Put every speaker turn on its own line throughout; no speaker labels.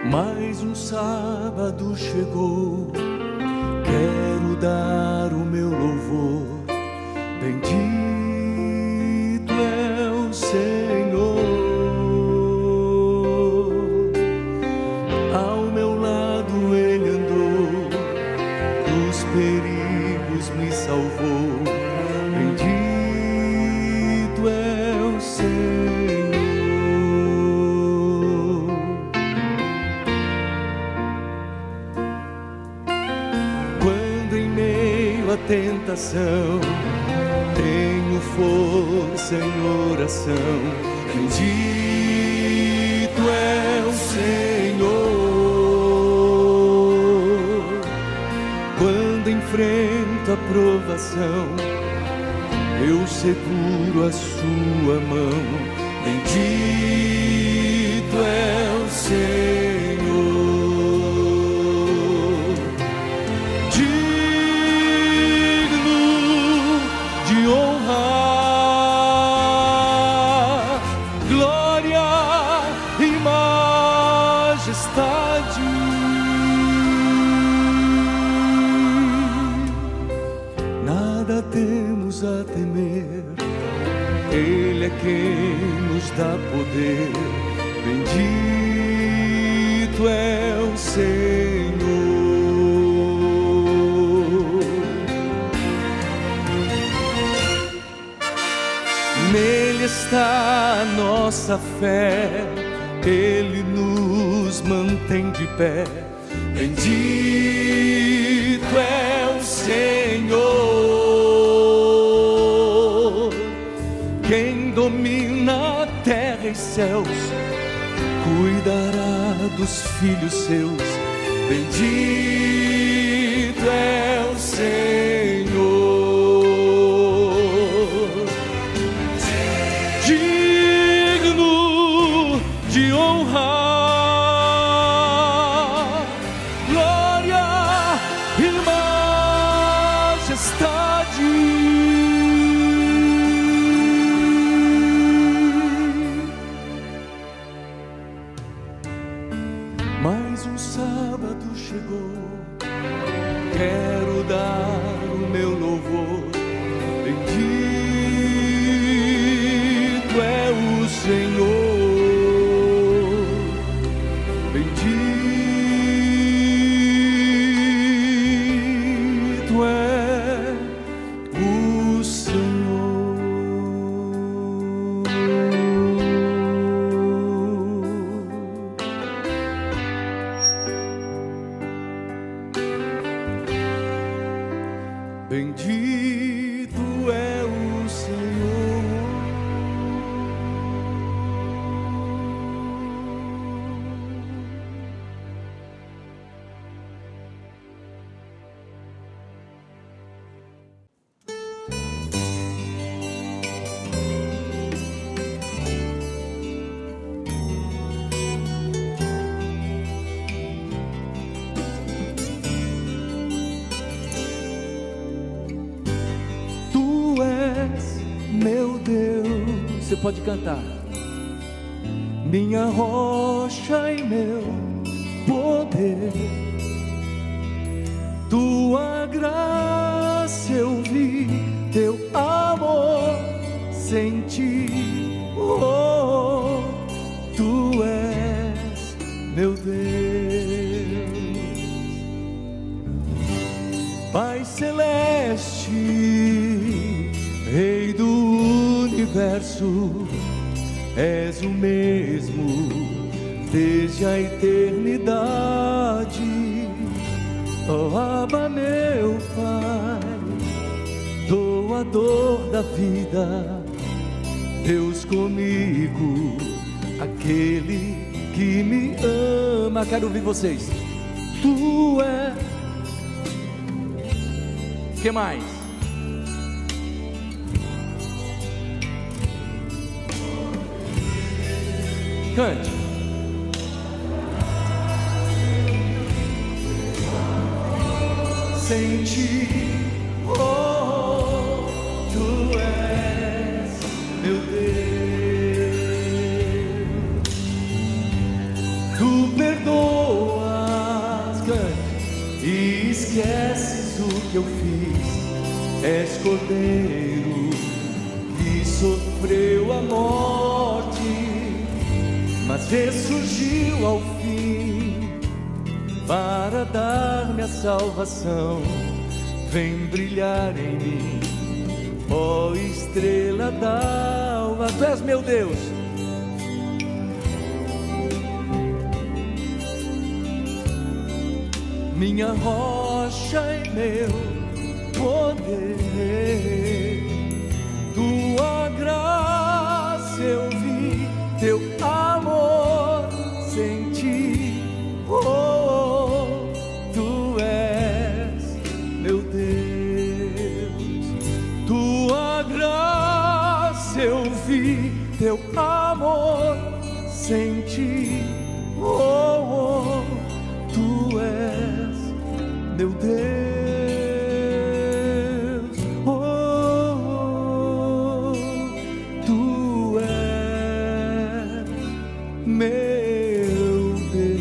Mais um sábado chegou, quero dar o meu louvor. Bendito é o Senhor. Ao meu lado Ele andou, dos perigos me salvou. Bendito é o Senhor. Quando em meio à tentação tenho força em oração, bendito é o Senhor. Quando enfrento a provação, eu seguro a sua mão, bendito é o Senhor. Nada temos a temer, Ele é quem nos dá poder. Bendito é o Senhor. Nele está a nossa fé, Ele nos mantém de pé. Bendito é o Senhor, quem domina a terra e céus, cuidará dos filhos seus. Bendito é o Senhor. Digno de honrar, mais um sábado chegou, quero dar o meu louvor. Bendito é o Senhor. Bendito é o Senhor. Bendito é o Senhor. Meu Deus,
você pode cantar.
Minha rocha e meu poder, tua graça eu vi, teu amor senti. Oh, tu és meu Deus, Pai celeste, Rei do universo, és o mesmo desde a eternidade. Oh, Abba, meu Pai, doador da vida, Deus comigo, aquele que me ama.
Quero ouvir vocês.
Tu és.
O que mais? Cante.
Senti, oh, tu és meu Deus, tu perdoas esqueces o que eu fiz. És cordeiro que sofreu a morte, mas ressurgiu ao fim para dar-me a salvação. Vem brilhar em mim, ó estrela d'alva. Tu és meu Deus. Minha rocha e meu poder, tua graça eu vi, teu amor senti. Oh, tu és meu Deus, tua graça eu vi, teu amor senti. Oh, tu és meu Deus, oh, tu és meu Deus.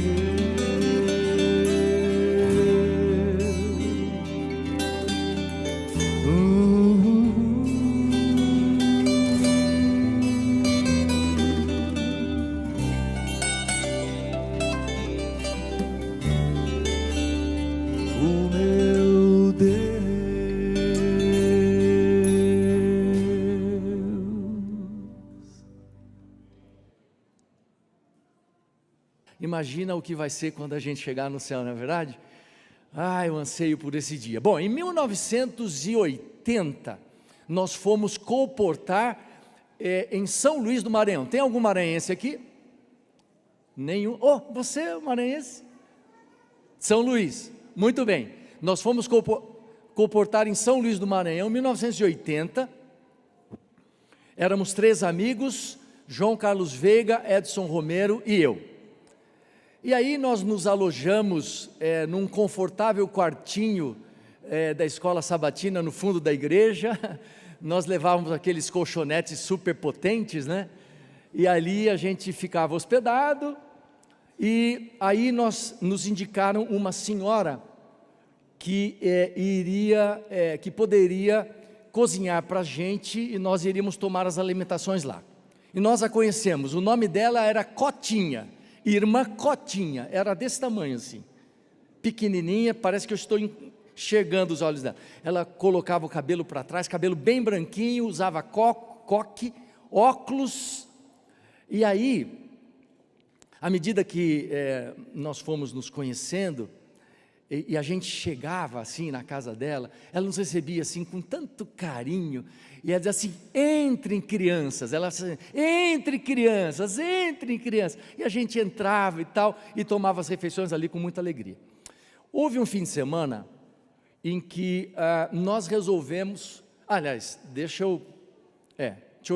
O meu Deus.
Imagina o que vai ser quando a gente chegar no céu, não é verdade? Eu anseio por esse dia. Bom, em 1980, nós fomos colportar em São Luís do Maranhão. Tem algum maranhense aqui? Nenhum. Oh, você é maranhense? São Luís. Muito bem, nós fomos colportar em São Luís do Maranhão, em 1980, éramos 3 amigos, João Carlos Veiga, Edson Romero e eu. E aí nós nos alojamos num confortável quartinho da escola sabatina no fundo da igreja. Nós levávamos aqueles colchonetes super potentes, né? E ali a gente ficava hospedado. E aí nos indicaram uma senhora que que poderia cozinhar para a gente, e nós iríamos tomar as alimentações lá. E nós a conhecemos, o nome dela era Cotinha, Irmã Cotinha, era desse tamanho assim, pequenininha, parece que eu estou enxergando os olhos dela. Ela colocava o cabelo para trás, cabelo bem branquinho, usava coque, óculos. E aí, à medida que nós fomos nos conhecendo, e a gente chegava assim na casa dela, ela nos recebia assim com tanto carinho, e ela dizia assim: entrem crianças, ela assim, entrem crianças, e a gente entrava e tal, e tomava as refeições ali com muita alegria. Houve um fim de semana em que nós resolvemos, aliás, deixa eu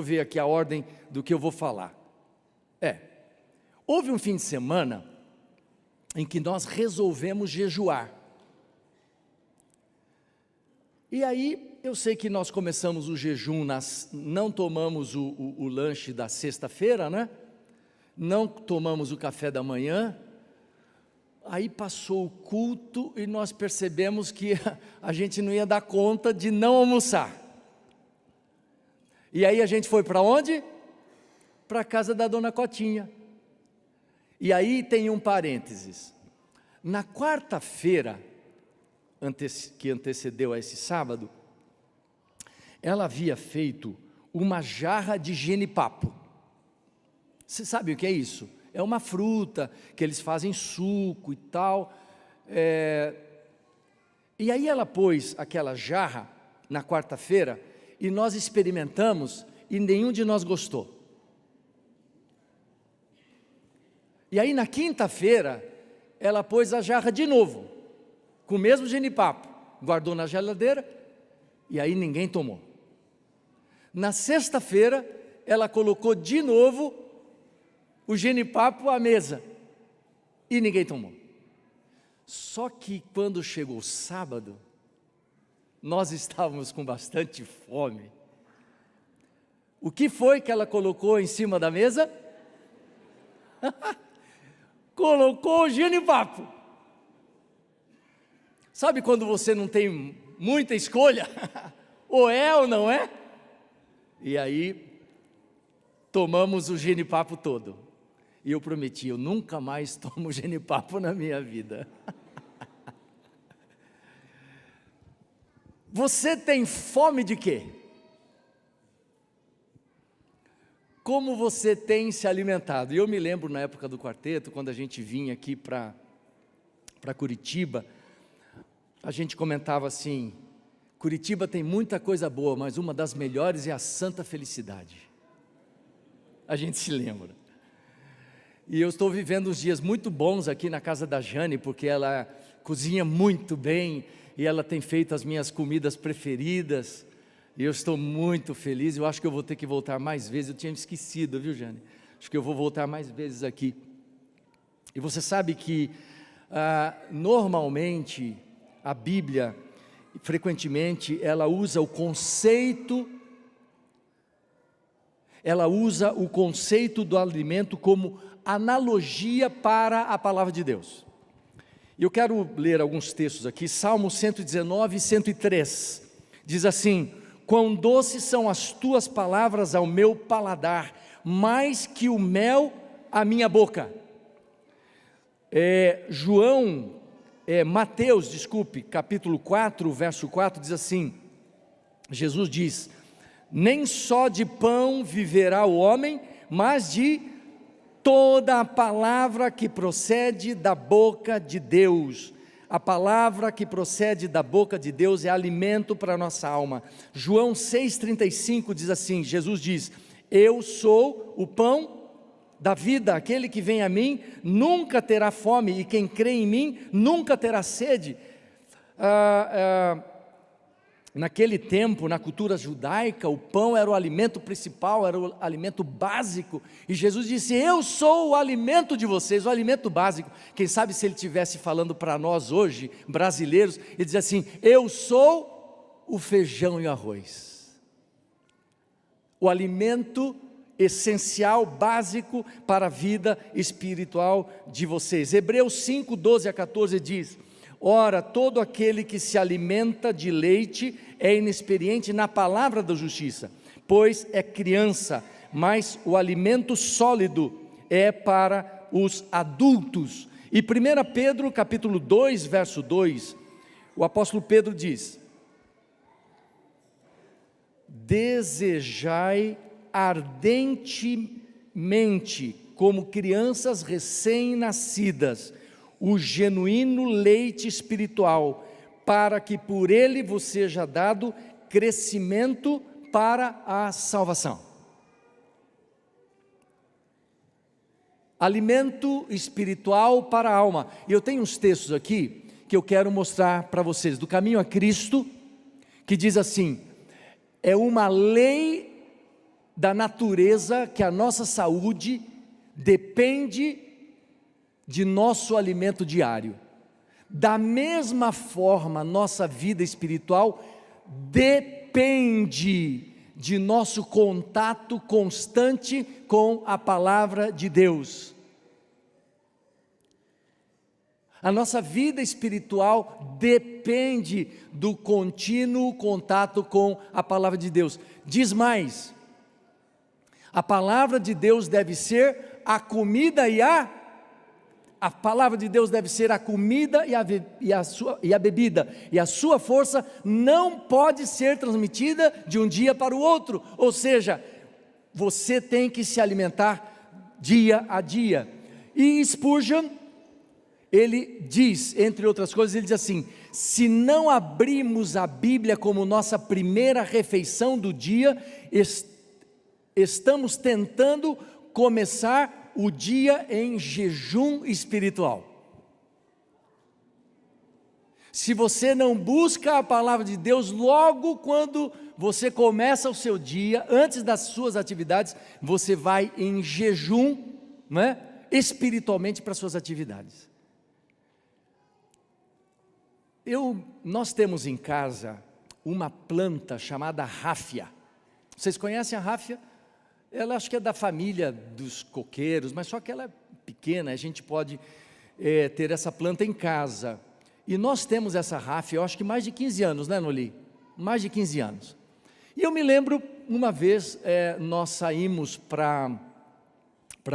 ver aqui a ordem do que eu vou falar. Houve um fim de semana em que nós resolvemos jejuar. E aí, eu sei que nós começamos o jejum, não tomamos o lanche da sexta-feira, né? Não tomamos o café da manhã. Aí passou o culto e nós percebemos que a gente não ia dar conta de não almoçar. E aí a gente foi para onde? Para a casa da dona Cotinha. E aí tem um parênteses, na quarta-feira, que antecedeu a esse sábado, ela havia feito uma jarra de jenipapo. Você sabe o que é isso? É uma fruta que eles fazem suco e tal. E aí ela pôs aquela jarra na quarta-feira e nós experimentamos e nenhum de nós gostou. E aí na quinta-feira, ela pôs a jarra de novo, com o mesmo jenipapo, guardou na geladeira, e aí ninguém tomou. Na sexta-feira, ela colocou de novo o jenipapo à mesa, e ninguém tomou. Só que quando chegou o sábado, nós estávamos com bastante fome. O que foi que ela colocou em cima da mesa? Colocou o jenipapo. Sabe quando você não tem muita escolha? Ou é ou não é? E aí, tomamos o genipapo todo. E eu prometi, eu nunca mais tomo genipapo na minha vida. Você tem fome de quê? Como você tem se alimentado? E eu me lembro na época do quarteto, quando a gente vinha aqui para Curitiba, a gente comentava assim, Curitiba tem muita coisa boa, mas uma das melhores é a santa felicidade. A gente se lembra. E eu estou vivendo uns dias muito bons aqui na casa da Jane, porque ela cozinha muito bem, e ela tem feito as minhas comidas preferidas, e eu estou muito feliz. Eu acho que eu vou ter que voltar mais vezes, eu tinha me esquecido, viu, Jane? Acho que eu vou voltar mais vezes aqui. E você sabe que, normalmente, a Bíblia, frequentemente, ela usa o conceito do alimento como analogia para a palavra de Deus. E eu quero ler alguns textos aqui, Salmo 119 e 103, diz assim: quão doces são as tuas palavras ao meu paladar, mais que o mel à minha boca. Mateus, capítulo 4, verso 4, diz assim, Jesus diz, nem só de pão viverá o homem, mas de toda a palavra que procede da boca de Deus. A palavra que procede da boca de Deus é alimento para a nossa alma. João 6,35 diz assim, Jesus diz, eu sou o pão da vida, aquele que vem a mim nunca terá fome, e quem crê em mim nunca terá sede. Naquele tempo, na cultura judaica, o pão era o alimento principal, era o alimento básico, e Jesus disse, eu sou o alimento de vocês, o alimento básico. Quem sabe se ele estivesse falando para nós hoje, brasileiros, ele diz assim, eu sou o feijão e o arroz, o alimento essencial, básico para a vida espiritual de vocês. Hebreus 5, 12 a 14 diz, ora, todo aquele que se alimenta de leite é inexperiente na palavra da justiça, pois é criança, mas o alimento sólido é para os adultos. E 1 Pedro capítulo 2, verso 2, o apóstolo Pedro diz, desejai ardentemente, como crianças recém-nascidas, o genuíno leite espiritual, para que por ele vos seja dado crescimento para a salvação. Alimento espiritual para a alma. E eu tenho uns textos aqui que eu quero mostrar para vocês, do Caminho a Cristo, que diz assim, é uma lei da natureza que a nossa saúde depende de nosso alimento diário. Da mesma forma, nossa vida espiritual depende de nosso contato constante com a palavra de Deus. A nossa vida espiritual depende do contínuo contato com a palavra de Deus. Diz mais, a palavra de Deus deve ser a comida e a palavra de Deus deve ser a comida e a bebida, e a sua força não pode ser transmitida de um dia para o outro, ou seja, você tem que se alimentar dia a dia. E Spurgeon, ele diz, entre outras coisas, ele diz assim, se não abrimos a Bíblia como nossa primeira refeição do dia, estamos tentando começar o dia em jejum espiritual. Se você não busca a palavra de Deus, logo quando você começa o seu dia, antes das suas atividades, você vai em jejum, né, espiritualmente para as suas atividades. Nós temos em casa uma planta chamada ráfia. Vocês conhecem a ráfia? Ela acho que é da família dos coqueiros, mas só que ela é pequena, a gente pode ter essa planta em casa. E nós temos essa Ráfia, eu acho que mais de 15 anos, né, Noli? Mais de 15 anos. E eu me lembro, uma vez, nós saímos para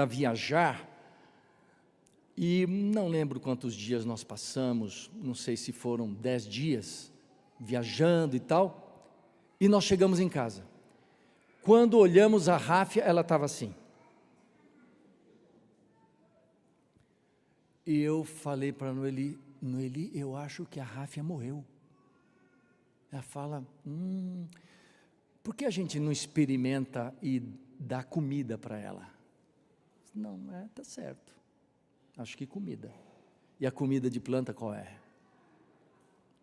viajar, e não lembro quantos dias nós passamos, não sei se foram 10 dias, viajando e tal, e nós chegamos em casa. Quando olhamos a Ráfia, ela estava assim. E eu falei para Noeli, eu acho que a Ráfia morreu. Ela fala, por que a gente não experimenta e dá comida para ela? Não, tá certo. Acho que comida. E a comida de planta qual é?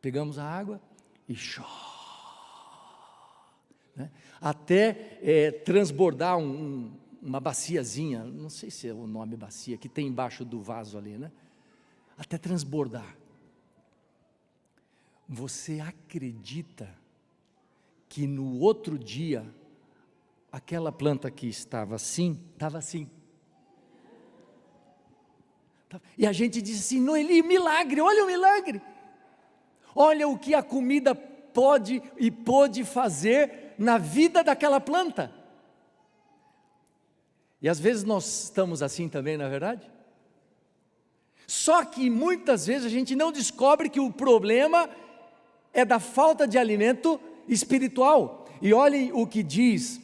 Pegamos a água e né? Até transbordar uma baciazinha, não sei se é o nome bacia, que tem embaixo do vaso ali, né? Até transbordar. Você acredita que no outro dia, aquela planta que estava assim, e a gente disse assim, Noeli, milagre, olha o milagre, olha o que a comida pode fazer na vida daquela planta. E às vezes nós estamos assim também, não é verdade? Só que muitas vezes a gente não descobre que o problema é da falta de alimento espiritual. E olhem o que diz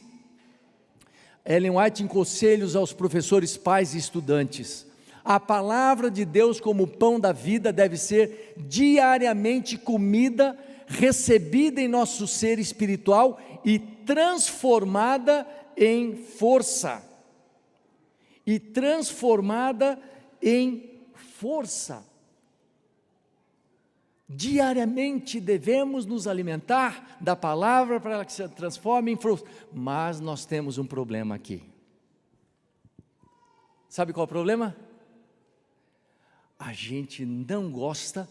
Ellen White em Conselhos aos Professores, Pais e Estudantes. A palavra de Deus como pão da vida deve ser diariamente comida, recebida em nosso ser espiritual e transformada em força. Diariamente devemos nos alimentar da palavra para que se transforme em força. Mas nós temos um problema aqui. Sabe qual é o problema? A gente não gosta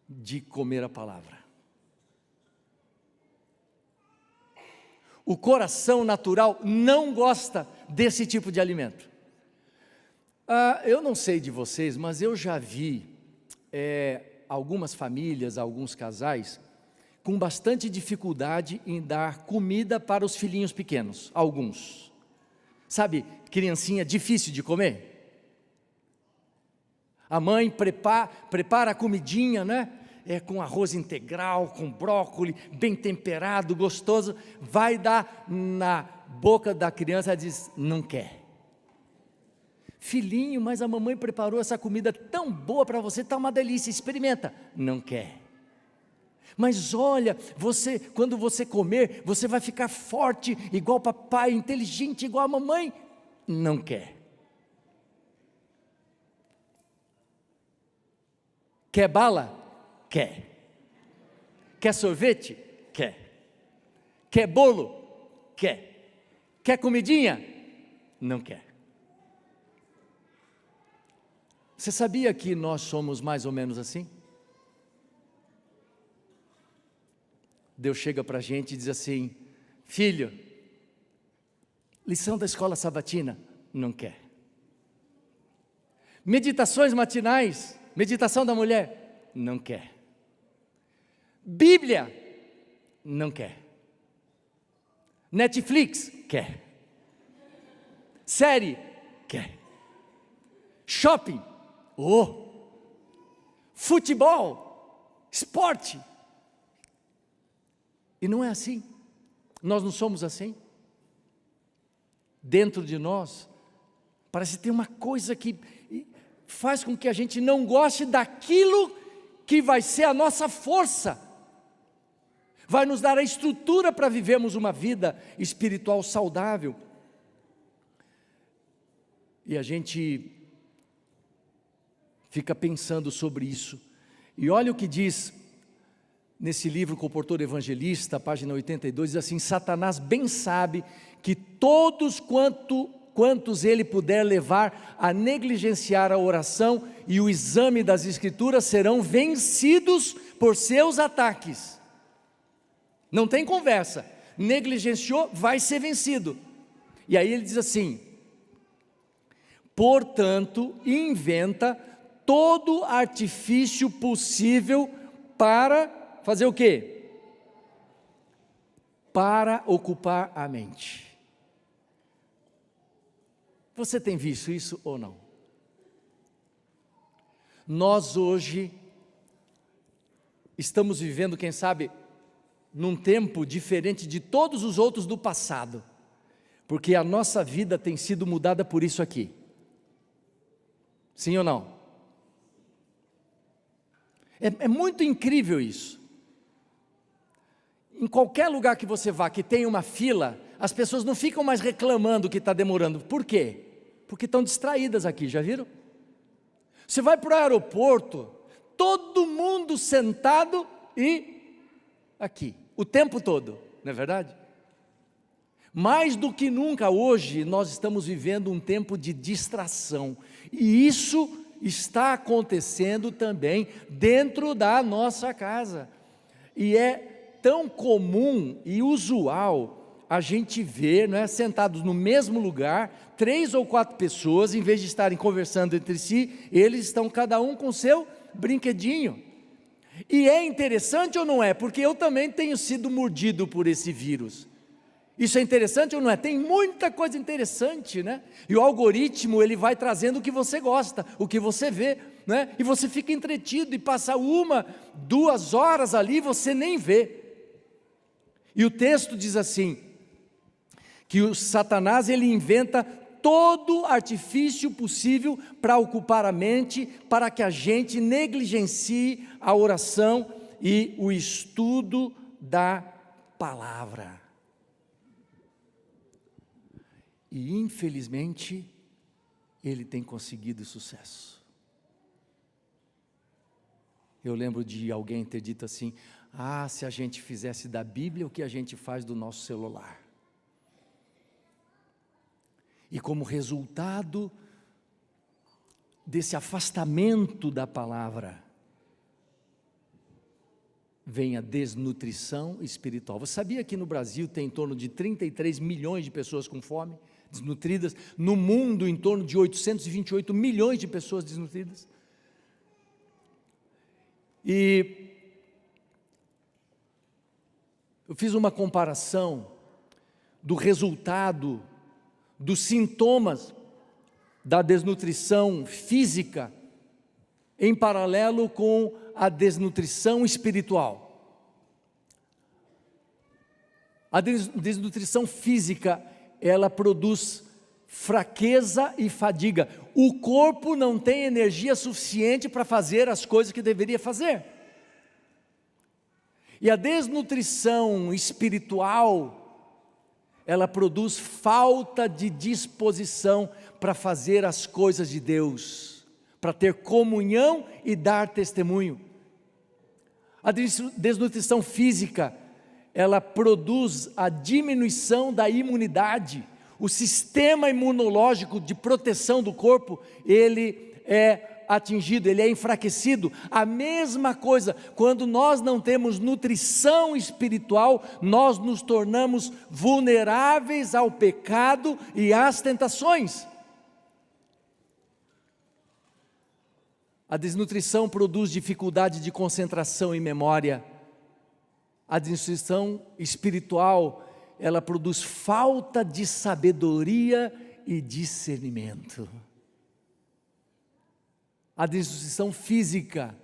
de comer a palavra. O coração natural não gosta desse tipo de alimento. Eu não sei de vocês, mas eu já vi algumas famílias, alguns casais, com bastante dificuldade em dar comida para os filhinhos pequenos, alguns. Sabe, criancinha difícil de comer? A mãe prepara a comidinha, né? Com arroz integral, com brócolis, bem temperado, gostoso, vai dar na boca da criança, ela diz, não quer. Filhinho, mas a mamãe preparou essa comida tão boa para você, está uma delícia, experimenta. Não quer. Mas olha, quando você comer, você vai ficar forte, igual papai, inteligente, igual a mamãe. Não quer. Quer bala? Quer. Quer sorvete? Quer. Quer bolo? Quer. Quer comidinha? Não quer. Você sabia que nós somos mais ou menos assim? Deus chega para a gente e diz assim, filho, lição da escola sabatina, não quer. Meditações matinais, meditação da mulher, não quer. Bíblia, não quer. Netflix, quer. Série, quer. Shopping, futebol, esporte. E não é assim. Nós não somos assim. Dentro de nós, parece ter uma coisa que faz com que a gente não goste daquilo que vai ser a nossa força. Vai nos dar a estrutura para vivermos uma vida espiritual saudável. E a gente fica pensando sobre isso. E olha o que diz nesse livro Comportor Evangelista, página 82, diz assim, Satanás bem sabe que todos quantos ele puder levar a negligenciar a oração e o exame das Escrituras serão vencidos por seus ataques. Não tem conversa, negligenciou, vai ser vencido. E aí ele diz assim, portanto, inventa todo artifício possível para fazer o quê? Para ocupar a mente. Você tem visto isso ou não? Nós hoje estamos vivendo, quem sabe, num tempo diferente de todos os outros do passado, porque a nossa vida tem sido mudada por isso aqui. Sim ou não? É muito incrível isso. Em qualquer lugar que você vá, que tem uma fila, as pessoas não ficam mais reclamando que está demorando. Por quê? Porque estão distraídas aqui, já viram? Você vai para o aeroporto, todo mundo sentado e aqui, o tempo todo, não é verdade? Mais do que nunca hoje, nós estamos vivendo um tempo de distração, e isso está acontecendo também dentro da nossa casa, e é tão comum e usual a gente ver, não é, sentados no mesmo lugar, 3 ou 4 pessoas, em vez de estarem conversando entre si, eles estão cada um com seu brinquedinho. E é interessante ou não é? Porque eu também tenho sido mordido por esse vírus. Isso é interessante ou não é? Tem muita coisa interessante, né? E o algoritmo, ele vai trazendo o que você gosta, o que você vê, né? E você fica entretido e passa 1, 2 horas ali, você nem vê. E o texto diz assim, que o Satanás, ele inventa todo artifício possível para ocupar a mente, para que a gente negligencie a oração e o estudo da palavra. E infelizmente, ele tem conseguido sucesso. Eu lembro de alguém ter dito assim, se a gente fizesse da Bíblia o que a gente faz do nosso celular. E como resultado desse afastamento da palavra, vem a desnutrição espiritual. Você sabia que no Brasil tem em torno de 33 milhões de pessoas com fome, desnutridas? No mundo, em torno de 828 milhões de pessoas desnutridas. E eu fiz uma comparação do resultado, dos sintomas da desnutrição física, em paralelo com a desnutrição espiritual. A desnutrição física, ela produz fraqueza e fadiga. O corpo não tem energia suficiente para fazer as coisas que deveria fazer. E a desnutrição espiritual, ela produz falta de disposição para fazer as coisas de Deus, para ter comunhão e dar testemunho. A desnutrição física, ela produz a diminuição da imunidade. O sistema imunológico de proteção do corpo, ele é atingido, ele é enfraquecido. A mesma coisa, quando nós não temos nutrição espiritual, nós nos tornamos vulneráveis ao pecado e às tentações. A desnutrição produz dificuldade de concentração e memória. A desnutrição espiritual, ela produz falta de sabedoria e discernimento. A desnutrição física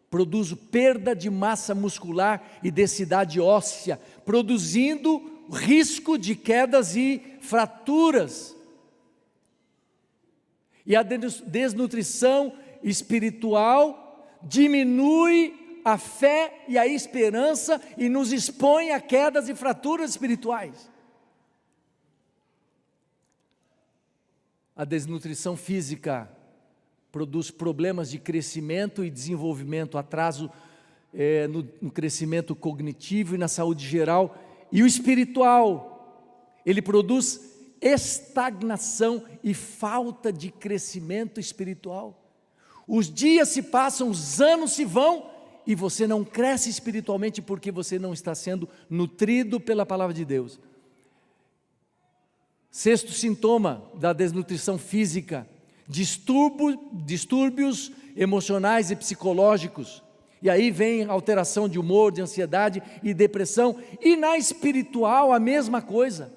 produz perda de massa muscular e densidade óssea, produzindo risco de quedas e fraturas. E a desnutrição espiritual diminui a fé e a esperança e nos expõe a quedas e fraturas espirituais. A desnutrição física produz problemas de crescimento e desenvolvimento, atraso no crescimento cognitivo e na saúde geral. E o espiritual, ele produz estagnação e falta de crescimento espiritual. Os dias se passam, os anos se vão, e você não cresce espiritualmente porque você não está sendo nutrido pela palavra de Deus. Sexto sintoma da desnutrição física: distúrbios emocionais e psicológicos. E aí vem alteração de humor, de ansiedade e depressão. E na espiritual a mesma coisa.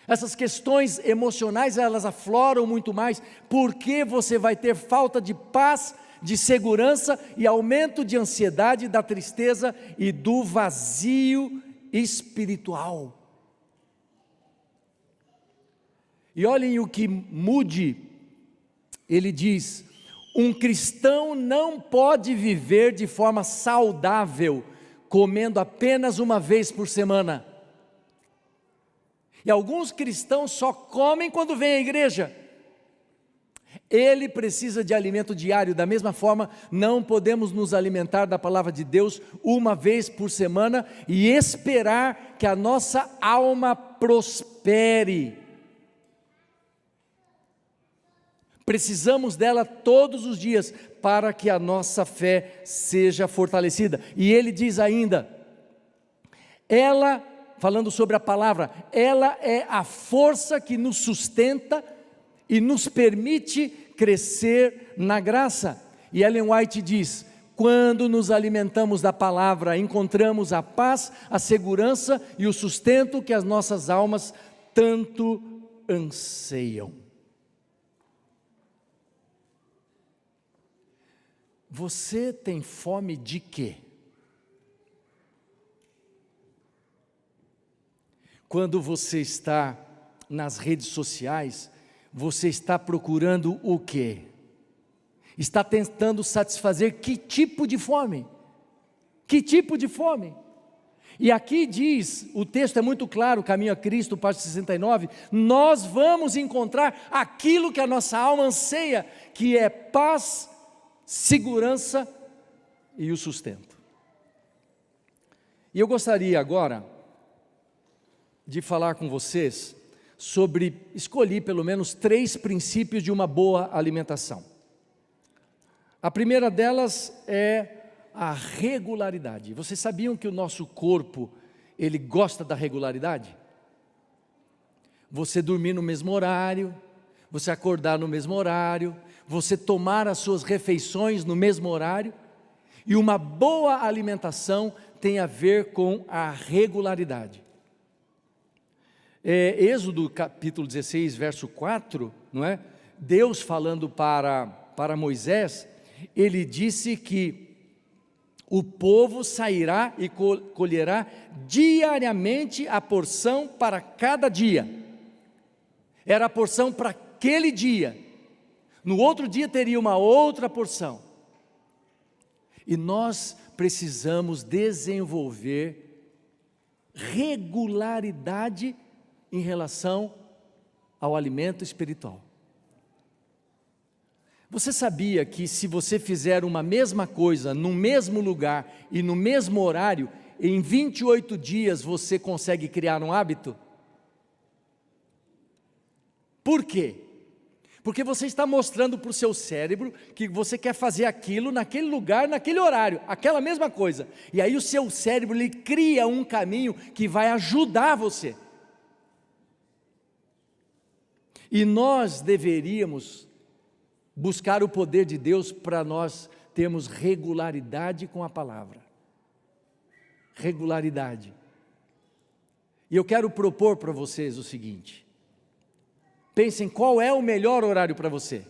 Essas questões emocionais, elas afloram muito mais, porque você vai ter falta de paz, de segurança e aumento de ansiedade, da tristeza e do vazio espiritual. E olhem o que Moody, ele diz: um cristão não pode viver de forma saudável, comendo apenas uma vez por semana. E alguns cristãos só comem quando vêm à igreja. Ele precisa de alimento diário. Da mesma forma, não podemos nos alimentar da palavra de Deus uma vez por semana e esperar que a nossa alma prospere. Precisamos dela todos os dias para que a nossa fé seja fortalecida. E ele diz ainda, ela, falando sobre a palavra, ela é a força que nos sustenta e nos permite crescer na graça. E Ellen White diz, quando nos alimentamos da palavra, encontramos a paz, a segurança e o sustento que as nossas almas tanto anseiam. Você tem fome de quê? Quando você está nas redes sociais, você está procurando o quê? Está tentando satisfazer que tipo de fome? Que tipo de fome? E aqui diz, o texto é muito claro, Caminho a Cristo, página 69, nós vamos encontrar aquilo que a nossa alma anseia, que é paz, segurança e o sustento. E eu gostaria agora de falar com vocês sobre, escolhi pelo menos 3 princípios de uma boa alimentação. A primeira delas é a regularidade. Vocês sabiam que o nosso corpo, ele gosta da regularidade? Você dormir no mesmo horário, você acordar no mesmo horário, você tomar as suas refeições no mesmo horário, e uma boa alimentação tem a ver com a regularidade. Êxodo capítulo 16, verso 4, não é? Deus falando para Moisés, ele disse que o povo sairá e colherá diariamente a porção para cada dia. Era a porção para aquele dia. No outro dia teria uma outra porção. E nós precisamos desenvolver regularidade em relação ao alimento espiritual. Você sabia que se você fizer uma mesma coisa no mesmo lugar e no mesmo horário, em 28 dias você consegue criar um hábito? Por quê? Porque você está mostrando para o seu cérebro que você quer fazer aquilo naquele lugar, naquele horário, aquela mesma coisa. E aí o seu cérebro ele cria um caminho que vai ajudar você. E nós deveríamos buscar o poder de Deus para nós termos regularidade com a palavra. Regularidade. E eu quero propor para vocês o seguinte: pensem qual é o melhor horário para você.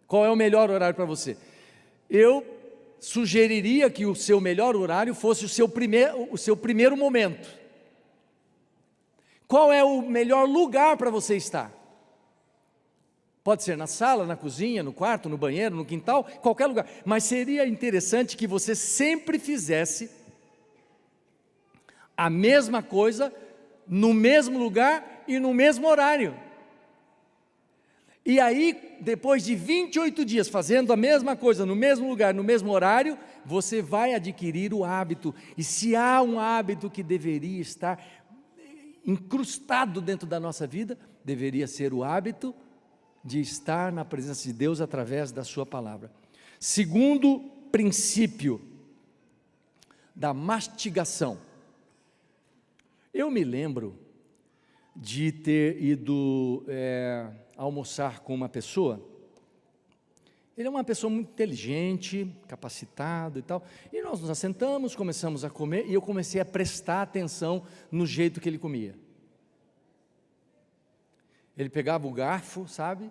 Qual é o melhor horário para você? Eu sugeriria que o seu melhor horário fosse o seu primeiro momento. Qual é o melhor lugar para você estar? Pode ser na sala, na cozinha, no quarto, no banheiro, no quintal, qualquer lugar. Mas seria interessante que você sempre fizesse a mesma coisa, no mesmo lugar e no mesmo horário. E aí, depois de 28 dias fazendo a mesma coisa, no mesmo lugar, no mesmo horário, você vai adquirir o hábito. E se há um hábito que deveria estar incrustado dentro da nossa vida, deveria ser o hábito de estar na presença de Deus através da sua palavra. Segundo princípio da mastigação. Eu me lembro de ter ido almoçar com uma pessoa. Ele é uma pessoa muito inteligente, capacitado e tal, e nós nos assentamos, começamos a comer, e eu comecei a prestar atenção no jeito que ele comia. Ele pegava o garfo, sabe,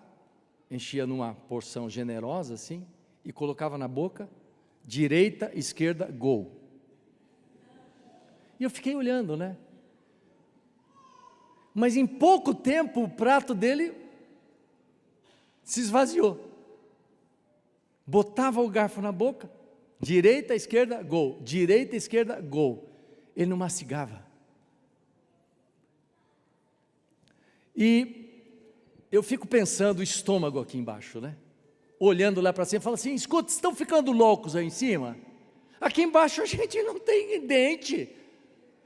enchia numa porção generosa assim, e colocava na boca, direita, esquerda, gol. E eu fiquei olhando, né? Mas em pouco tempo o prato dele se esvaziou. Botava o garfo na boca, direita, esquerda, gol, direita, esquerda, gol. Ele não mastigava. E eu fico pensando o estômago aqui embaixo, né? Olhando lá para cima, fala assim: escuta, estão ficando loucos aí em cima? Aqui embaixo a gente não tem dente.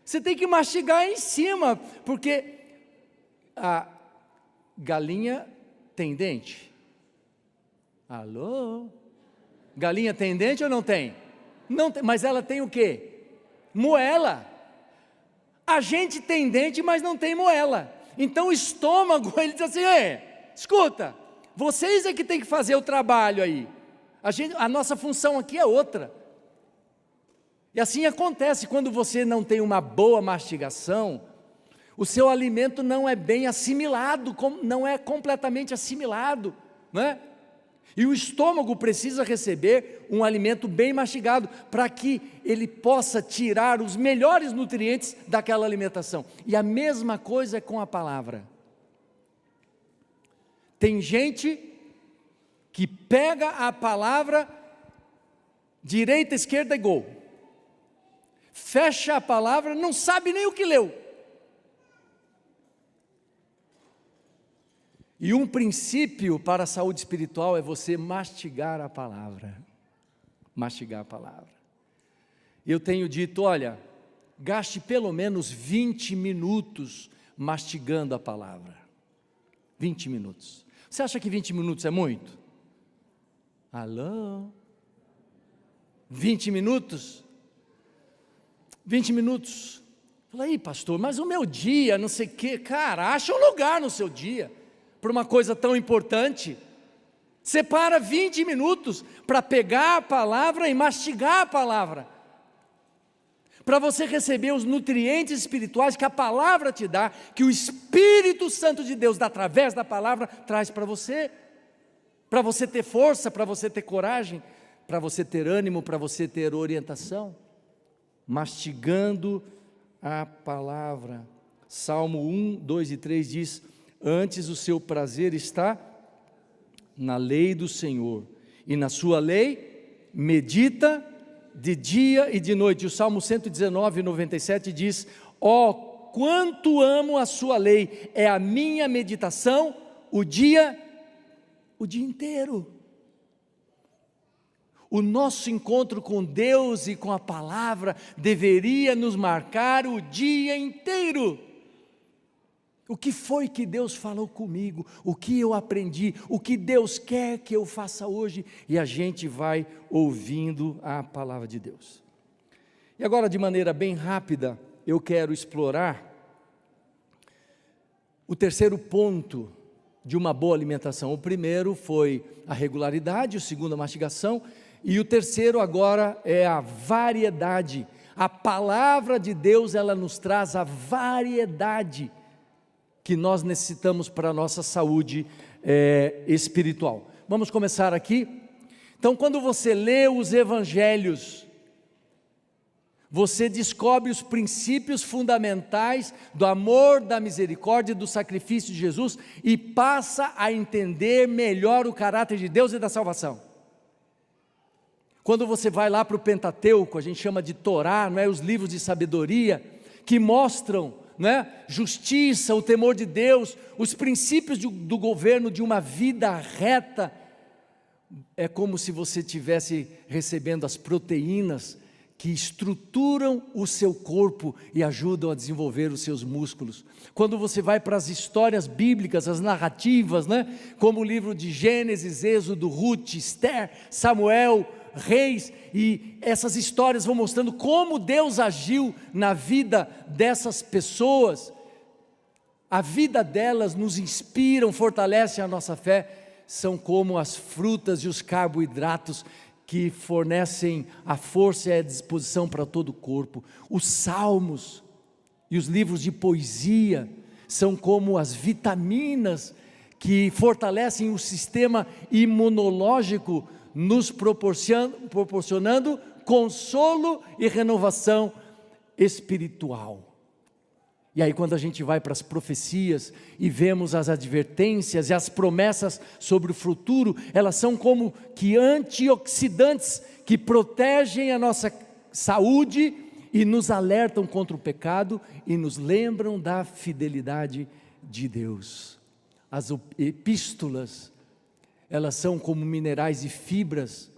Você tem que mastigar aí em cima, porque a galinha tem dente. Alô? Galinha tem dente ou não tem? Não tem, mas ela tem o quê? Moela. A gente tem dente, mas não tem moela. Então o estômago, ele diz assim: escuta, vocês é que tem que fazer o trabalho aí. A nossa função aqui é outra. E assim acontece quando você não tem uma boa mastigação, o seu alimento não é bem assimilado, não é completamente assimilado, não é? E o estômago precisa receber um alimento bem mastigado, para que ele possa tirar os melhores nutrientes daquela alimentação. E a mesma coisa é com a palavra. Tem gente que pega a palavra, direita, esquerda e gol. Fecha a palavra, não sabe nem o que leu. E um princípio para a saúde espiritual é você mastigar a palavra. Mastigar a palavra. Eu tenho dito, olha, gaste pelo menos 20 minutos mastigando a palavra. 20 minutos. Você acha que 20 minutos é muito? Alô? 20 minutos? 20 minutos. Fala aí, pastor, mas o meu dia, não sei o quê. Cara, acha um lugar no seu dia para uma coisa tão importante. Separa 20 minutos para pegar a palavra e mastigar a palavra, para você receber os nutrientes espirituais que a palavra te dá, que o Espírito Santo de Deus, através da palavra, traz para você ter força, para você ter coragem, para você ter ânimo, para você ter orientação. Mastigando a palavra. Salmo 1, 2 e 3 diz: antes o seu prazer está na lei do Senhor, e na sua lei medita de dia e de noite. O Salmo 119, 97 diz: ó, quanto amo a sua lei, é a minha meditação o dia inteiro. O nosso encontro com Deus e com a palavra deveria nos marcar o dia inteiro. O que foi que Deus falou comigo? O que eu aprendi? O que Deus quer que eu faça hoje? E a gente vai ouvindo a palavra de Deus. E agora, de maneira bem rápida, eu quero explorar o terceiro ponto de uma boa alimentação. O primeiro foi a regularidade, o segundo a mastigação, e o terceiro agora é a variedade. A palavra de Deus, ela nos traz a variedade que nós necessitamos para a nossa saúde espiritual. Vamos começar aqui. Então, quando você lê os evangelhos, você descobre os princípios fundamentais do amor, da misericórdia e do sacrifício de Jesus, e passa a entender melhor o caráter de Deus e da salvação. Quando você vai lá para o Pentateuco, a gente chama de Torá, não é? Os livros de sabedoria, que mostram, não é? Justiça, o temor de Deus, os princípios do governo de uma vida reta. É como se você estivesse recebendo as proteínas que estruturam o seu corpo e ajudam a desenvolver os seus músculos. Quando você vai para as histórias bíblicas, as narrativas, né? Como o livro de Gênesis, Êxodo, Ruth, Esther, Samuel, Reis, e essas histórias vão mostrando como Deus agiu na vida dessas pessoas. a vida delas nos inspiram, fortalecem a nossa fé, são como as frutas e os carboidratos que fornecem a força e a disposição para todo o corpo. Os salmos e os livros de poesia são como as vitaminas que fortalecem o sistema imunológico, nos proporcionando consolo e renovação espiritual. E aí quando a gente vai para as profecias e vemos as advertências e as promessas sobre o futuro, elas são como que antioxidantes que protegem a nossa saúde e nos alertam contra o pecado e nos lembram da fidelidade de Deus. As epístolas, elas são como minerais e fibras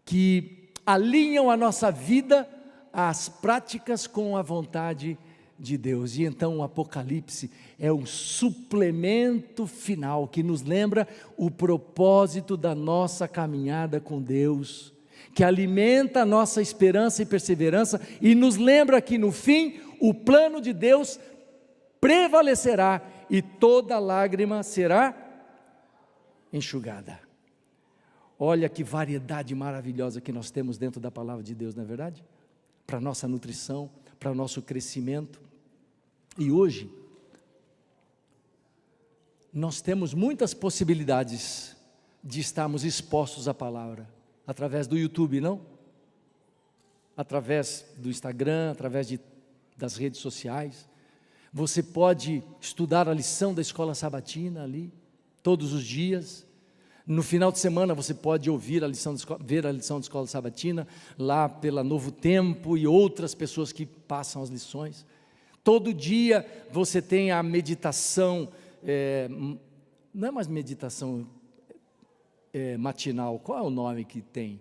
que alinham a nossa vida às práticas com a vontade de Deus. E então o Apocalipse é um suplemento final que nos lembra o propósito da nossa caminhada com Deus, que alimenta a nossa esperança e perseverança e nos lembra que no fim o plano de Deus prevalecerá e toda lágrima será enxugada. Olha que variedade maravilhosa que nós temos dentro da palavra de Deus, não é verdade? Para a nossa nutrição, para o nosso crescimento. E hoje, nós temos muitas possibilidades de estarmos expostos à palavra, através do YouTube, não? Através do Instagram, através das redes sociais. Você pode estudar a lição da escola sabatina ali, todos os dias. No final de semana você pode ouvir ver a lição da escola sabatina, lá pela Novo Tempo e outras pessoas que passam as lições. Todo dia você tem a meditação, não é mais meditação matinal, qual é o nome que tem?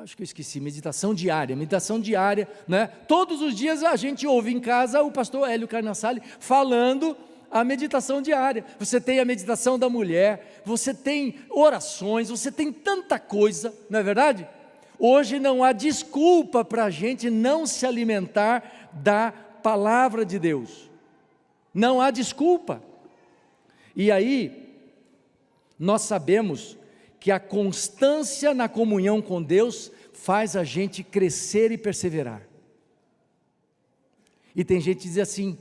Acho que eu esqueci, meditação diária, né? Todos os dias a gente ouve em casa o pastor Hélio Carnassali falando a meditação diária. Você tem a meditação da mulher, você tem orações, você tem tanta coisa, não é verdade? Hoje não há desculpa para a gente não se alimentar da palavra de Deus, não há desculpa. E aí, nós sabemos que a constância na comunhão com Deus faz a gente crescer e perseverar. E tem gente que diz assim,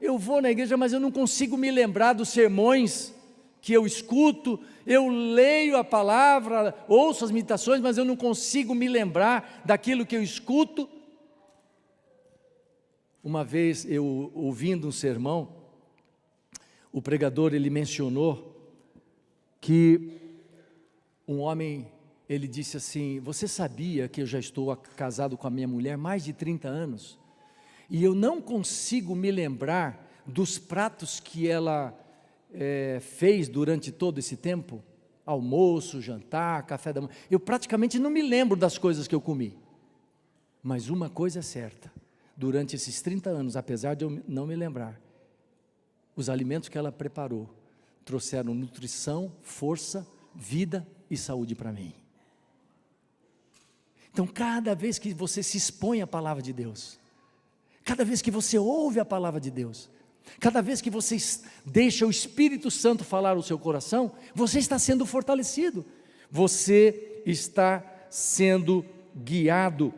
eu vou na igreja, mas eu não consigo me lembrar dos sermões que eu escuto, eu leio a palavra, ouço as meditações, mas eu não consigo me lembrar daquilo que eu escuto. Uma vez eu ouvindo um sermão, o pregador ele mencionou que um homem, ele disse assim, você sabia que eu já estou casado com a minha mulher mais de 30 anos? E eu não consigo me lembrar dos pratos que ela fez durante todo esse tempo, almoço, jantar, café da manhã, eu praticamente não me lembro das coisas que eu comi, mas uma coisa é certa, durante esses 30 anos, apesar de eu não me lembrar, os alimentos que ela preparou, trouxeram nutrição, força, vida e saúde para mim. Então cada vez que você se expõe à palavra de Deus, cada vez que você ouve a palavra de Deus, cada vez que você deixa o Espírito Santo falar no seu coração, você está sendo fortalecido, você está sendo guiado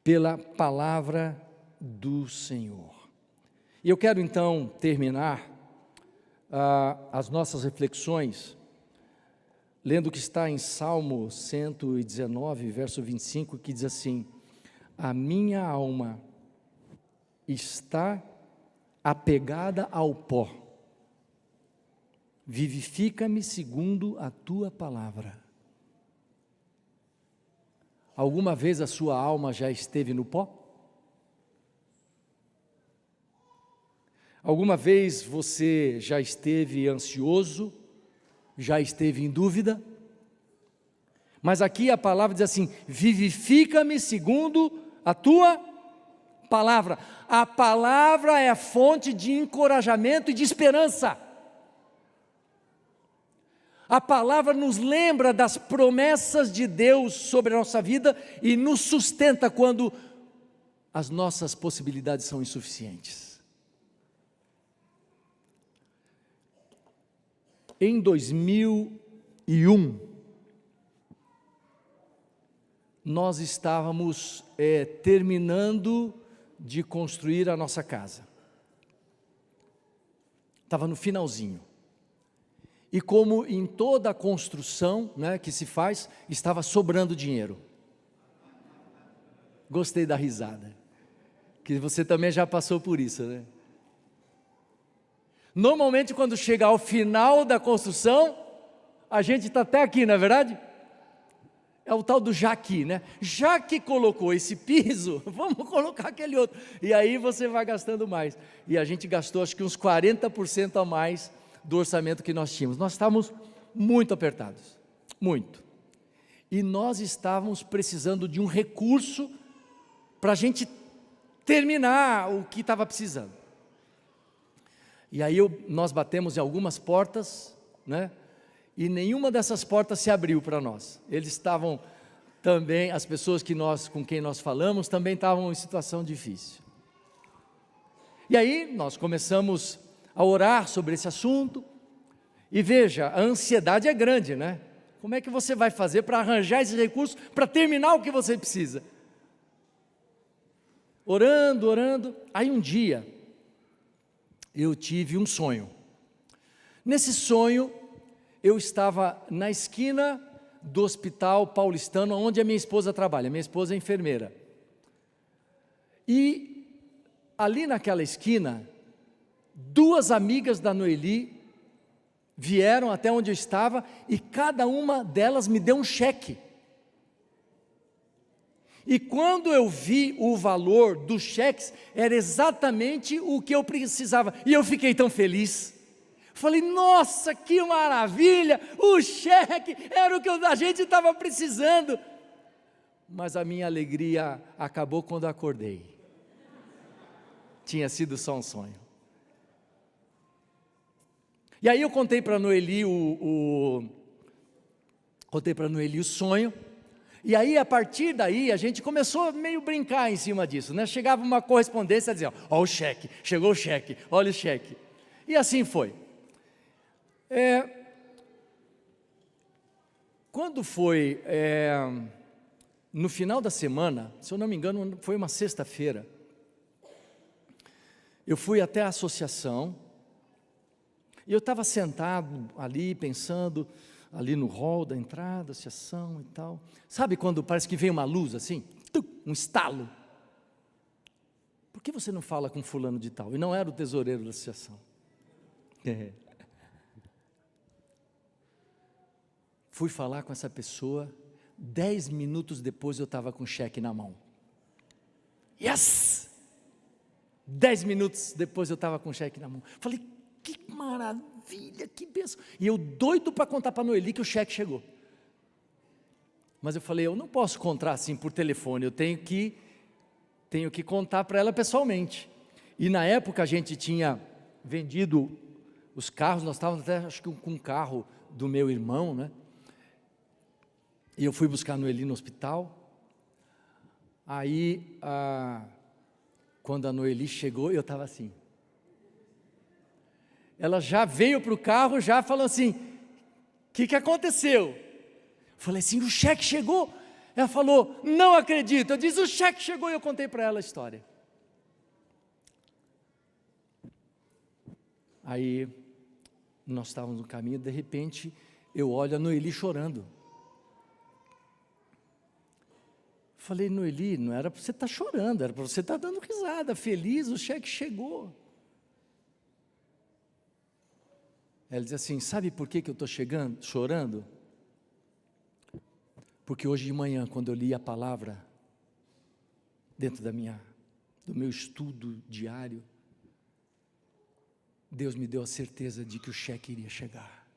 pela palavra do Senhor. E eu quero então terminar as nossas reflexões, lendo o que está em Salmo 119, verso 25, que diz assim, a minha alma está apegada ao pó, vivifica-me segundo a tua palavra. Alguma vez a sua alma já esteve no pó? Alguma vez você já esteve ansioso, já esteve em dúvida? Mas aqui a palavra diz assim, vivifica-me segundo a tua palavra. A palavra é a fonte de encorajamento e de esperança. A palavra nos lembra das promessas de Deus sobre a nossa vida e nos sustenta quando as nossas possibilidades são insuficientes. Em 2001, nós estávamos terminando de construir a nossa casa. Estava no finalzinho. E como em toda a construção, né, que se faz, estava sobrando dinheiro. Gostei da risada. Que você também já passou por isso, né? Normalmente quando chega ao final da construção, a gente está até aqui, não é verdade? É o tal do já que, né? Já que colocou esse piso, vamos colocar aquele outro. E aí você vai gastando mais. E a gente gastou acho que uns 40% a mais do orçamento que nós tínhamos. Nós estávamos muito apertados, muito. E nós estávamos precisando de um recurso para a gente terminar o que estava precisando. E aí nós batemos em algumas portas, né? E nenhuma dessas portas se abriu para nós. Eles estavam também, as pessoas com quem nós falamos, também estavam em situação difícil. E aí nós começamos a orar sobre esse assunto, e veja, a ansiedade é grande, né? Como é que você vai fazer para arranjar esses recursos, para terminar o que você precisa? Orando, aí um dia, eu tive um sonho. Nesse sonho, eu estava na esquina do Hospital Paulistano, onde a minha esposa trabalha. Minha esposa é enfermeira. E ali naquela esquina, duas amigas da Noeli vieram até onde eu estava e cada uma delas me deu um cheque. E quando eu vi o valor dos cheques, era exatamente o que eu precisava. E eu fiquei tão feliz. Falei, nossa, que maravilha, o cheque era o que a gente estava precisando. Mas a minha alegria acabou quando acordei. Tinha sido só um sonho. E aí eu contei para a Noeli o sonho. E aí, a partir daí, a gente começou a meio brincar em cima disso, né? Chegava uma correspondência dizendo, ó o cheque, chegou o cheque, olha o cheque. E assim foi. Quando foi no final da semana, se eu não me engano, foi uma sexta-feira, eu fui até a associação, e eu estava sentado ali, pensando, ali no hall da entrada, associação e tal. Sabe quando parece que vem uma luz assim? Um estalo. Por que você não fala com fulano de tal? E não era o tesoureiro da associação. Fui falar com essa pessoa, 10 minutos depois eu estava com o cheque na mão. Yes! 10 minutos depois eu estava com o cheque na mão. Falei, que maravilha, que bênção. E eu doido para contar para a Noeli que o cheque chegou. Mas eu falei, eu não posso contar assim por telefone, eu tenho que contar para ela pessoalmente. E na época a gente tinha vendido os carros, nós estávamos até acho que com um carro do meu irmão, né? E eu fui buscar a Noeli no hospital. Aí, quando a Noeli chegou, eu estava assim. Ela já veio para o carro, já falou assim, o que aconteceu? Eu falei assim, o cheque chegou? Ela falou, não acredito. Eu disse, o cheque chegou, e eu contei para ela a história. Aí, nós estávamos no caminho, de repente, eu olho a Noeli chorando. Falei, Noeli, não era para você estar chorando, era para você estar dando risada, feliz, o cheque chegou. Ela diz assim, sabe por que eu estou chorando? Porque hoje de manhã, quando eu li a palavra, dentro do meu estudo diário, Deus me deu a certeza de que o cheque iria chegar.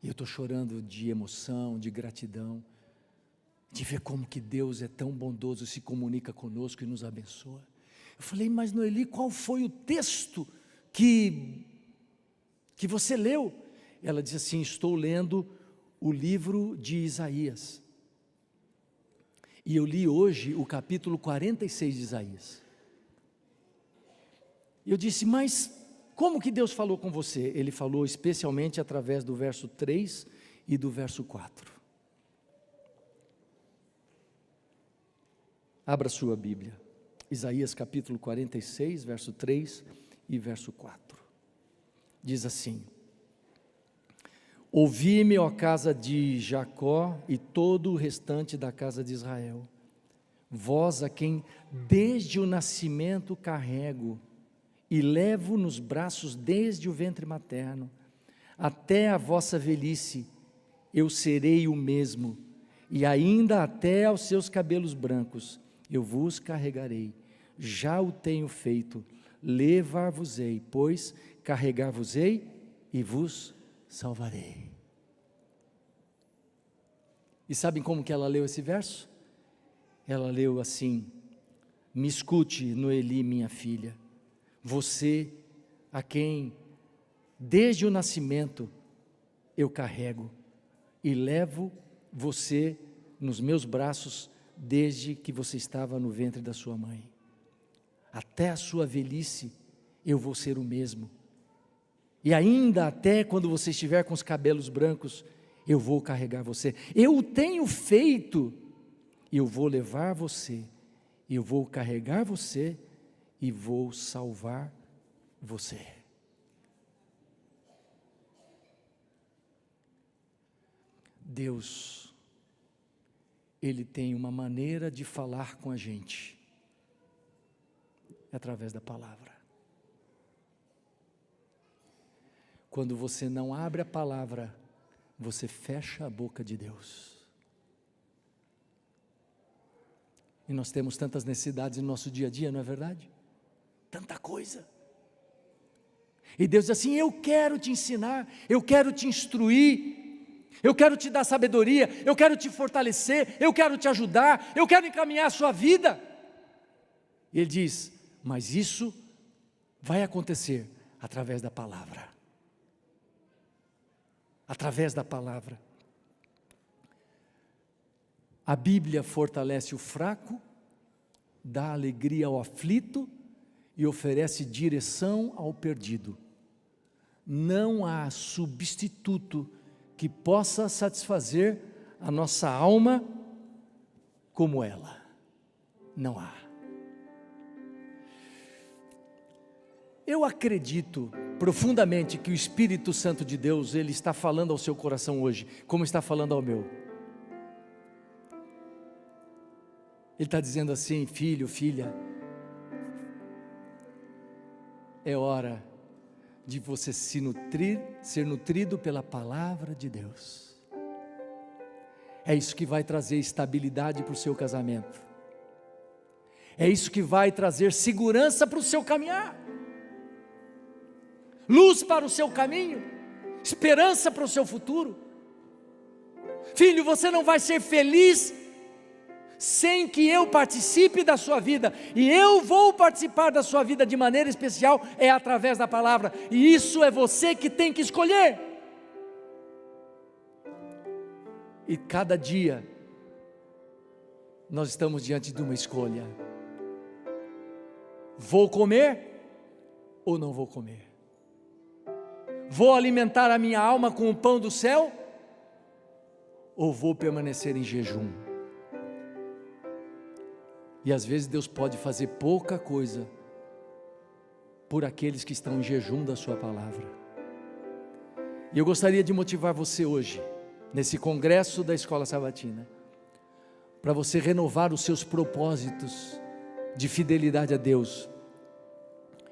E eu estou chorando de emoção, de gratidão, de ver como que Deus é tão bondoso, se comunica conosco e nos abençoa. Eu falei, mas Noeli, qual foi o texto que você leu? Ela disse assim, estou lendo o livro de Isaías. E eu li hoje o capítulo 46 de Isaías. E eu disse, mas como que Deus falou com você? Ele falou especialmente através do verso 3 e do verso 4. Abra sua Bíblia. Isaías capítulo 46, verso 3 e verso 4. Diz assim: ouvi-me, ó casa de Jacó, e todo o restante da casa de Israel, vós a quem desde o nascimento carrego, e levo nos braços desde o ventre materno, até a vossa velhice, eu serei o mesmo, e ainda até aos seus cabelos brancos, eu vos carregarei, já o tenho feito, levar-vos-ei, pois carregar-vos-ei e vos salvarei. E sabem como que ela leu esse verso? Ela leu assim: me escute, Noeli, minha filha, você a quem desde o nascimento eu carrego e levo você nos meus braços desde que você estava no ventre da sua mãe. Até a sua velhice eu vou ser o mesmo. E ainda até quando você estiver com os cabelos brancos, eu vou carregar você. Eu o tenho feito, eu vou levar você, eu vou carregar você e vou salvar você. Deus, Ele tem uma maneira de falar com a gente, através da palavra. Quando você não abre a palavra, você fecha a boca de Deus. E nós temos tantas necessidades no nosso dia a dia, não é verdade? Tanta coisa. E Deus diz assim: eu quero te ensinar, eu quero te instruir, eu quero te dar sabedoria, eu quero te fortalecer, eu quero te ajudar, eu quero encaminhar a sua vida. E Ele diz: mas isso vai acontecer através da palavra. Através da palavra. A Bíblia fortalece o fraco, dá alegria ao aflito e oferece direção ao perdido. Não há substituto que possa satisfazer a nossa alma como ela. Não há. Eu acredito profundamente que o Espírito Santo de Deus, Ele está falando ao seu coração hoje, como está falando ao meu. Ele está dizendo assim: filho, filha, é hora de você ser nutrido pela palavra de Deus. É isso que vai trazer estabilidade para o seu casamento. É isso que vai trazer segurança para o seu caminhar. Luz para o seu caminho, esperança para o seu futuro. Filho, você não vai ser feliz sem que eu participe da sua vida, e eu vou participar da sua vida de maneira especial, é através da palavra, e isso é você que tem que escolher. E cada dia, nós estamos diante de uma escolha: vou comer ou não vou comer? Vou alimentar a minha alma com o pão do céu, ou vou permanecer em jejum? E às vezes Deus pode fazer pouca coisa por aqueles que estão em jejum da sua palavra. E eu gostaria de motivar você hoje, nesse congresso da Escola Sabatina, para você renovar os seus propósitos de fidelidade a Deus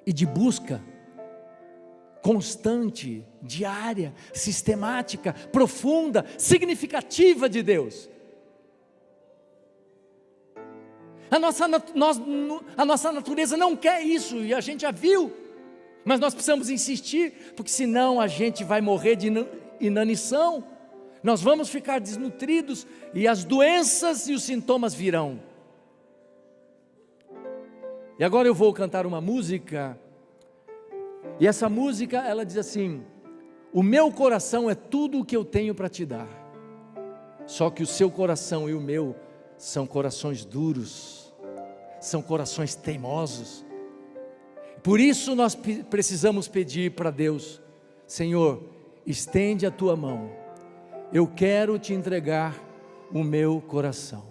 e de busca constante, diária, sistemática, profunda, significativa de Deus. A nossa natureza não quer isso, e a gente já viu, mas nós precisamos insistir, porque senão a gente vai morrer de inanição, nós vamos ficar desnutridos, e as doenças e os sintomas virão. E agora eu vou cantar uma música, e essa música ela diz assim: o meu coração é tudo o que eu tenho para te dar, só que o seu coração e o meu são corações duros, são corações teimosos. Por isso nós precisamos pedir para Deus: Senhor, estende a tua mão, eu quero te entregar o meu coração.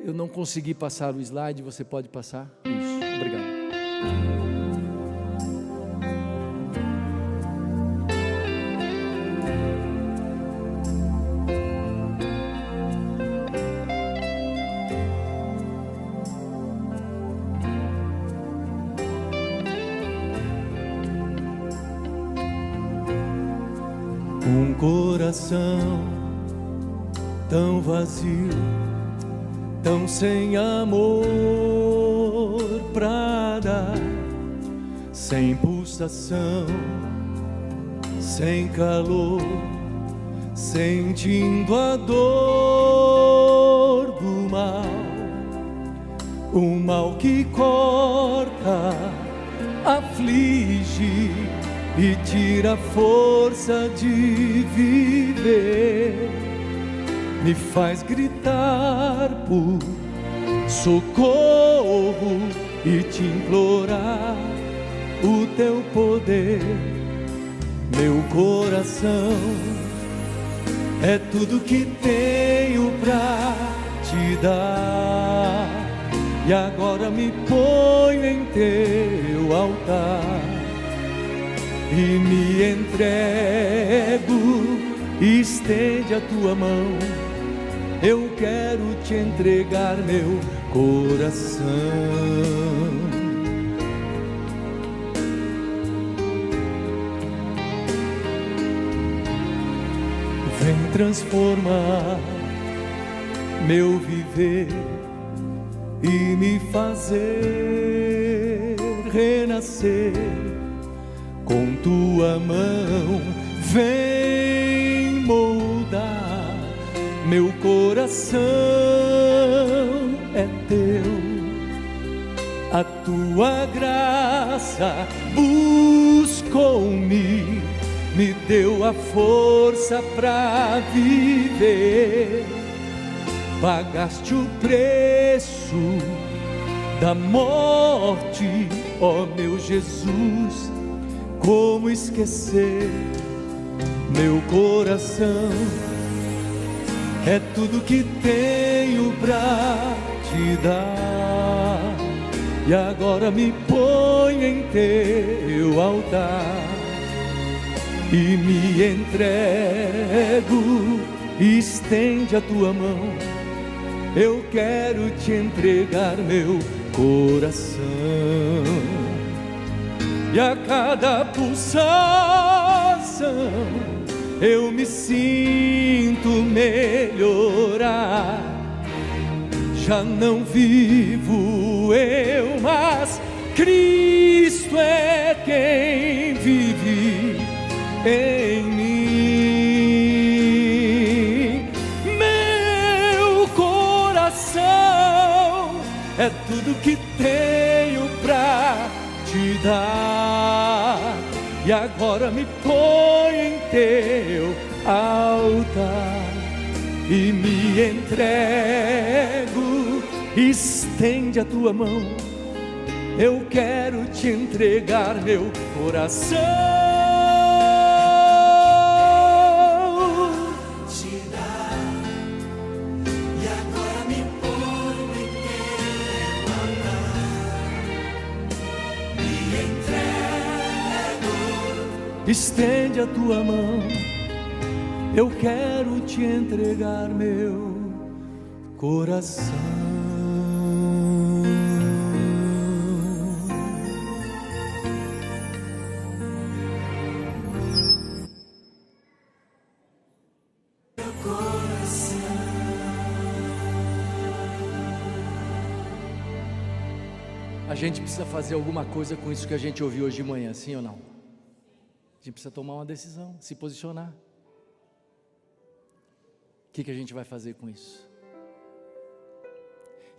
Eu não consegui passar o slide, você pode passar? Isso, obrigado.
Um coração tão vazio, tão sem amor pra dar, sem pulsação, sem calor, sentindo a dor do mal, o mal que corta, aflige e tira a força de viver, me faz gritar por socorro e te implorar o teu poder. Meu coração é tudo que tenho pra te dar, e agora me ponho em teu altar e me entrego. Estende a tua mão, eu quero te entregar meu coração. Vem transformar meu viver e me fazer renascer. Com tua mão vem moldar, meu coração é teu. A tua graça buscou-me, me deu a força pra viver. Pagaste o preço da morte, ó meu Jesus. Como esquecer? Meu coração é tudo que tenho pra te dar, e agora me ponho em teu altar e me entrego. Estende a tua mão, eu quero te entregar meu coração. E a cada pulsação eu me sinto melhorar. Já não vivo eu, mas Cristo é quem vive em mim. Meu coração é tudo que tenho pra te dar, e agora me põe em teu altar e me entrego. Estende a tua mão, eu quero te entregar meu coração. Te dar, e agora me ponho em teu altar, me entrego. Estende a tua mão, eu quero te entregar meu coração. A gente precisa fazer alguma coisa com isso que a gente ouviu hoje de manhã, sim ou não? A gente precisa tomar uma decisão, se posicionar. O que a gente vai fazer com isso?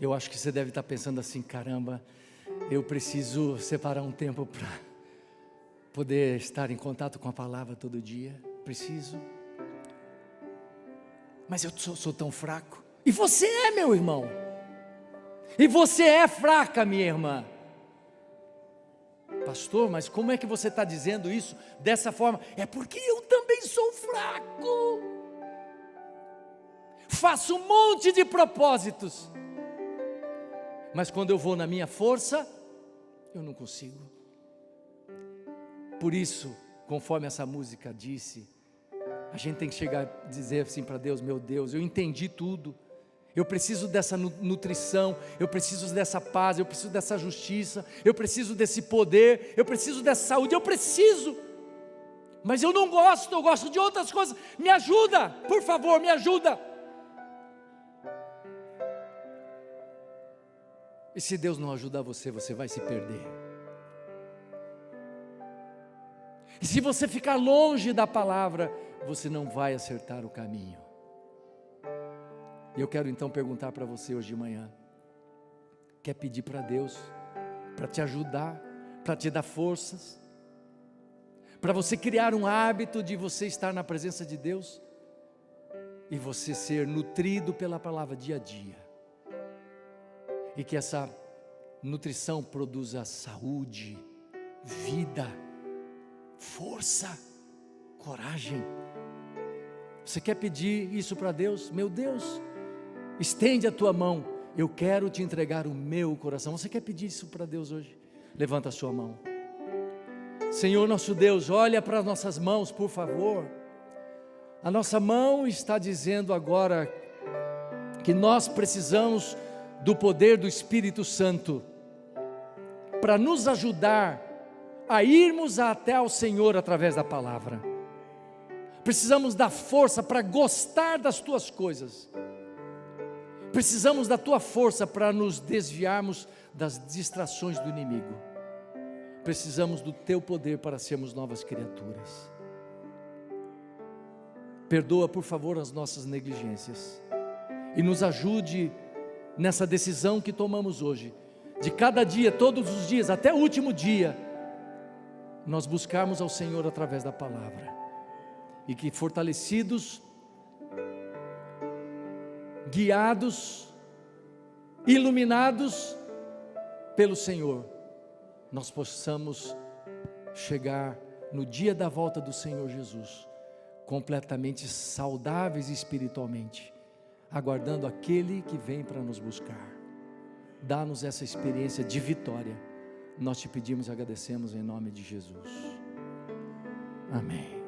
Eu acho que você deve estar pensando assim: caramba, eu preciso separar um tempo para poder estar em contato com a palavra todo dia. Preciso.
Mas eu sou tão fraco. E você é, meu irmão. E você é fraca, minha irmã. Pastor, mas como é que você está dizendo isso dessa forma? É porque eu também sou fraco. Faço um monte de propósitos, mas quando eu vou na minha força, eu não consigo. Por isso, conforme essa música disse, a gente tem que chegar a dizer assim para Deus: meu Deus, eu entendi tudo. Eu preciso dessa nutrição, eu preciso dessa paz, eu preciso dessa justiça, eu preciso desse poder, eu preciso dessa saúde, eu preciso. Mas eu não gosto, eu gosto de outras coisas. Me ajuda, por favor, me ajuda. E se Deus não ajudar você, você vai se perder. E se você ficar longe da palavra, você não vai acertar o caminho. E eu quero então perguntar para você hoje de manhã: quer pedir para Deus, para te ajudar, para te dar forças, para você criar um hábito de você estar na presença de Deus, e você ser nutrido pela palavra dia a dia, e que essa nutrição produza saúde, vida, força, coragem? Você quer pedir isso para Deus? Meu Deus, estende a tua mão, eu quero te entregar o meu coração. Você quer pedir isso para Deus hoje? Levanta a sua mão. Senhor nosso Deus, olha para as nossas mãos, por favor. A nossa mão está dizendo agora que nós precisamos do poder do Espírito Santo para nos ajudar a irmos até ao Senhor através da palavra. Precisamos da força para gostar das tuas coisas. Precisamos da tua força para nos desviarmos das distrações do inimigo. Precisamos do teu poder para sermos novas criaturas. Perdoa, por favor, as nossas negligências e nos ajude nessa decisão que tomamos hoje, de cada dia, todos os dias, até o último dia, nós buscarmos ao Senhor através da palavra, e que fortalecidos, guiados, iluminados pelo Senhor, nós possamos chegar no dia da volta do Senhor Jesus, completamente saudáveis espiritualmente, aguardando aquele que vem para nos buscar. Dá-nos essa experiência de vitória. Nós te pedimos e agradecemos em nome de Jesus. Amém.